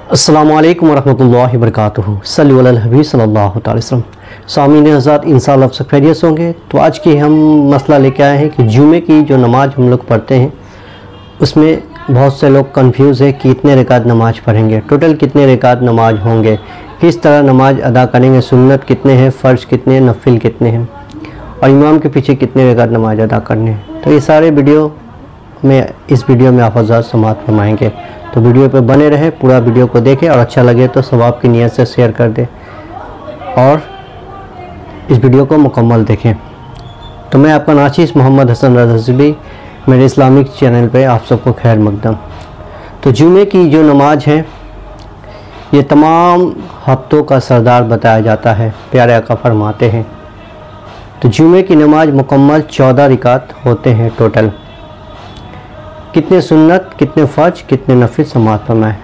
अस्सलामु अलैकुम वरहमतुल्लाहि वबरकातुहू। सल्लल्लाहु अलैहि हबीब सल्लल्लाहु अलैहि वसल्लम। सामीन हज़रात, इंशाअल्लाह सब खैरियत होंगे। तो आज की हम मसला लेके आए हैं कि जुमे की जो नमाज़ हम लोग पढ़ते हैं उसमें बहुत से लोग कंफ्यूज है कि कितने रकात नमाज़ पढ़ेंगे, टोटल कितने रकात नमाज़ होंगे, किस तरह नमाज़ अदा करेंगे, सुन्नत कितने हैं, फ़र्ज कितने हैं, नफिल कितने हैं और इमाम के पीछे कितने रकात नमाज़ अदा करने हैं। तो ये सारे इस वीडियो में आप हज़रात समाअत फरमाएँगे। तो वीडियो पे बने रहे, पूरा वीडियो को देखें और अच्छा लगे तो सवाब की नीयत से शेयर कर दें और इस वीडियो को मुकम्मल देखें। तो मैं आपका नाचिस मोहम्मद हसन रज़वी, मेरे इस्लामिक चैनल पे आप सबको खैर मकदम। तो जुमे की जो नमाज है ये तमाम हफ्तों का सरदार बताया जाता है, प्यारे आका फरमाते हैं। तो जुमे की नमाज मुकम्मल 14 रकात होते हैं टोटल। कितने सुन्नत, कितने फ़र्ज, कितने नफिल समाअत फरमाएं।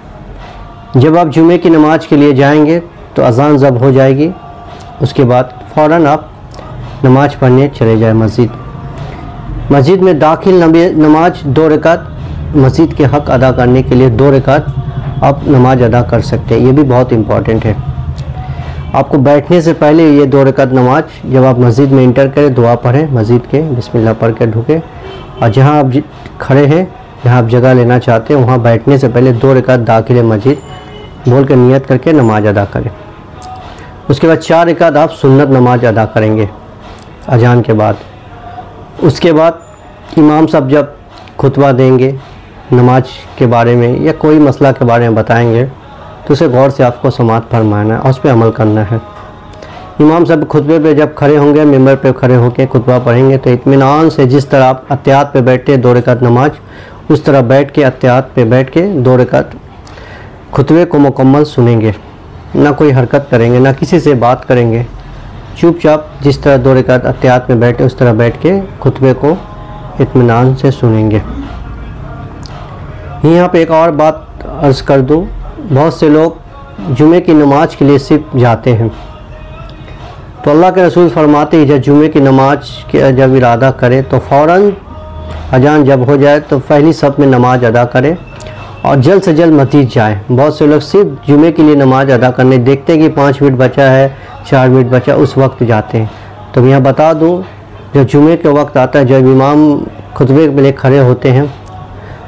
जब आप जुमे की नमाज के लिए जाएंगे तो अज़ान जब हो जाएगी उसके बाद फ़ौरन आप नमाज पढ़ने चले जाएं। मस्जिद में दाखिल नमाज 2 रकात, मस्जिद के हक़ अदा करने के लिए 2 रकात आप नमाज अदा कर सकते हैं। ये भी बहुत इम्पॉर्टेंट है। आपको बैठने से पहले ये 2 रकात नमाज जब आप मस्जिद में इंटर करें दुआ पढ़ें, मस्जिद के बिस्मिल्लाह पढ़ के ढुके और जहाँ आप खड़े हैं, जहाँ आप जगह लेना चाहते हैं वहाँ बैठने से पहले 2 रकात दाखिल मस्जिद बोल कर नियत करके नमाज अदा करें। उसके बाद 4 रकात आप सुन्नत नमाज अदा करेंगे अजान के बाद। उसके बाद इमाम साहब जब खुतबा देंगे नमाज के बारे में या कोई मसला के बारे में बताएंगे तो उसे गौर से आपको समाअत फरमाना है और उस पर अमल करना है। इमाम साहब खुतबे पे जब खड़े होंगे, मिंबर पे खड़े होकर खुतबा पढ़ेंगे तो इत्मीनान से जिस तरह आप अत्यात पे बैठते 2 रकात नमाज, उस तरह बैठ के अत्यात पे बैठ के 2 रकात खुतबे को मुकम्मल सुनेंगे। ना कोई हरकत करेंगे, ना किसी से बात करेंगे, चुपचाप जिस तरह 2 रकात अत्यात में बैठे उस तरह बैठ के खुतबे को इत्मीनान से सुनेंगे। यहाँ पे एक और बात अर्ज़ कर दूँ, बहुत से लोग जुमे की नमाज के लिए सिर्फ जाते हैं तो अल्लाह के रसूल फरमाते हैं जब जुमे की नमाज के जब इरादा करे तो फ़ौरन अजान जब हो जाए तो पहली सफ में नमाज अदा करें और जल्द से जल्द मस्जिद जाएं। बहुत से लोग सिर्फ जुमे के लिए नमाज अदा करने देखते हैं कि 5 मिनट बचा है, 4 मिनट बचा, उस वक्त जाते हैं। तो मैं यहाँ बता दूँ, जब जुमे के वक्त आता है, जब इमाम खुतबे के लिए खड़े होते हैं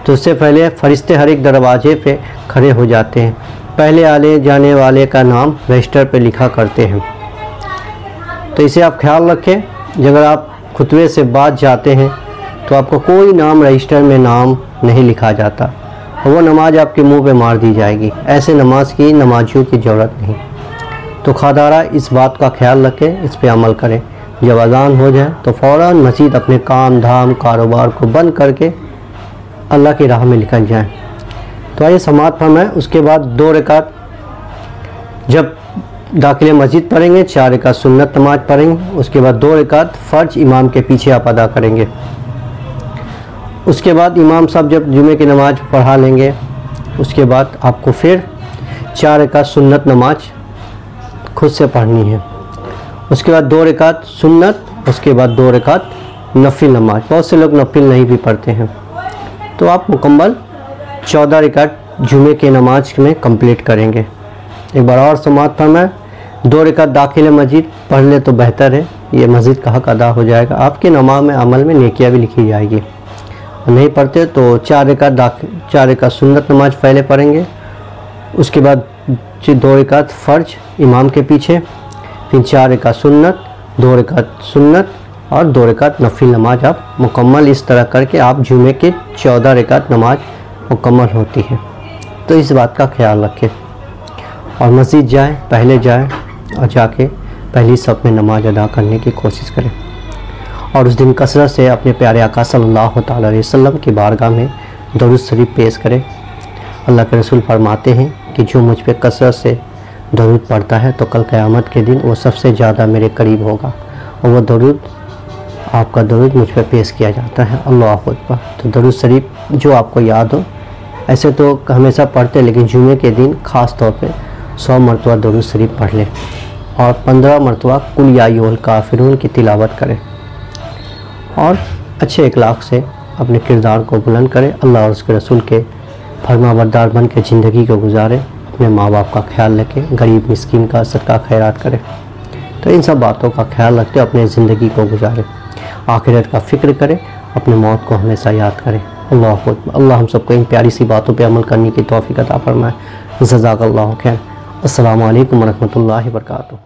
तो उससे पहले फरिश्ते हर एक दरवाजे पे खड़े हो जाते हैं। पहले आने जाने वाले का नाम रजिस्टर पे लिखा करते हैं। तो इसे आप ख्याल रखें, अगर आप खुतबे से बाद जाते हैं तो आपको कोई नाम रजिस्टर में नाम नहीं लिखा जाता और वो नमाज आपके मुंह पे मार दी जाएगी। ऐसे नमाज की नमाजियों की ज़रूरत नहीं। तो खादारा इस बात का ख्याल रखें, इस पे अमल करें। जब अज़ान हो जाए तो फ़ौरन मस्जिद अपने काम धाम कारोबार को बंद करके अल्लाह की राह में निकल जाएं। तो आइए समाअत फरमाएं। उसके बाद 2 रकात जब दाखिले मस्जिद पढ़ेंगे, 4 रकात सुन्नत नमाज पढ़ेंगे। उसके बाद 2 रकात फ़र्ज इमाम के पीछे आप अदा करेंगे। उसके बाद इमाम साहब जब जुमे की नमाज पढ़ा लेंगे उसके बाद आपको फिर 4 रकात सुन्नत नमाज खुद से पढ़नी है। उसके बाद 2 रकात सुन्नत, उसके बाद 2 रकात नफिल नमाज। बहुत से लोग नफिल नहीं भी पढ़ते हैं। तो आप मुकम्मल 14 रकात जुमे की नमाज में कंप्लीट करेंगे। एक बार और समाअत फरमाएं। 2 रकात दाखिल मस्जिद पढ़ ले तो बेहतर है, ये मस्जिद का हक़ अदा हो जाएगा, आपके नमाज में अमल में नेकियां भी लिखी जाएगी। नहीं पढ़ते तो 4 रकात सुन्नत नमाज पहले पढ़ेंगे। उसके बाद 2 रकात फ़र्ज इमाम के पीछे, फिर 4 रकात सुन्नत, 2 रकात सुन्नत और 2 रकात नफिल नमाज आप मुकम्मल इस तरह करके आप जुमे के 14 रकात नमाज मुकम्मल होती है। तो इस बात का ख्याल रखें और मस्जिद जाएं, पहले जाएं और जाके पहली सफ में नमाज अदा करने की कोशिश करें और उस दिन कसरत से अपने प्यारे आका सल्लल्लाहु तआला अलैहि वसल्लम की बारगाह में दरूद शरीफ पेश करें। अल्लाह के रसूल फरमाते हैं कि जो मुझ पे कसरत से दरूद पढ़ता है तो कल क़यामत के दिन वो सबसे ज़्यादा मेरे करीब होगा और वो दरूद आपका दरूद मुझ पर पेश किया जाता है। अल्लाहु अकबर। तो दरूद शरीफ जो आपको याद हो, ऐसे तो हमेशा पढ़ते लेकिन जुमे के दिन ख़ास तौर पे 100 मरतबा दरूद शरीफ पढ़ लें और 15 मरतबा कुल या अय्युहल काफ़िरून की तिलावत करें और अच्छे अखलाक से अपने किरदार को बुलंद करें। अल्लाह और उसके रसूल के फरमाबरदार बन के ज़िंदगी को गुजारें। अपने माँ बाप का ख्याल रखें, गरीब मिस्कीन का सदका खैरात करें। तो इन सब बातों का ख्याल रखते अपने ज़िंदगी को गुजारें, आखिरत का फ़िक्र करें, अपने मौत को हमेशा याद करें। अल्लाह हम सबको इन प्यारी सी बातों पे अमल करने की तौफीक अता फरमाए। जज़ाकल्लाहु खैर। अस्सलामु अलैकुम व रहमतुल्लाहि व बरकातुहू।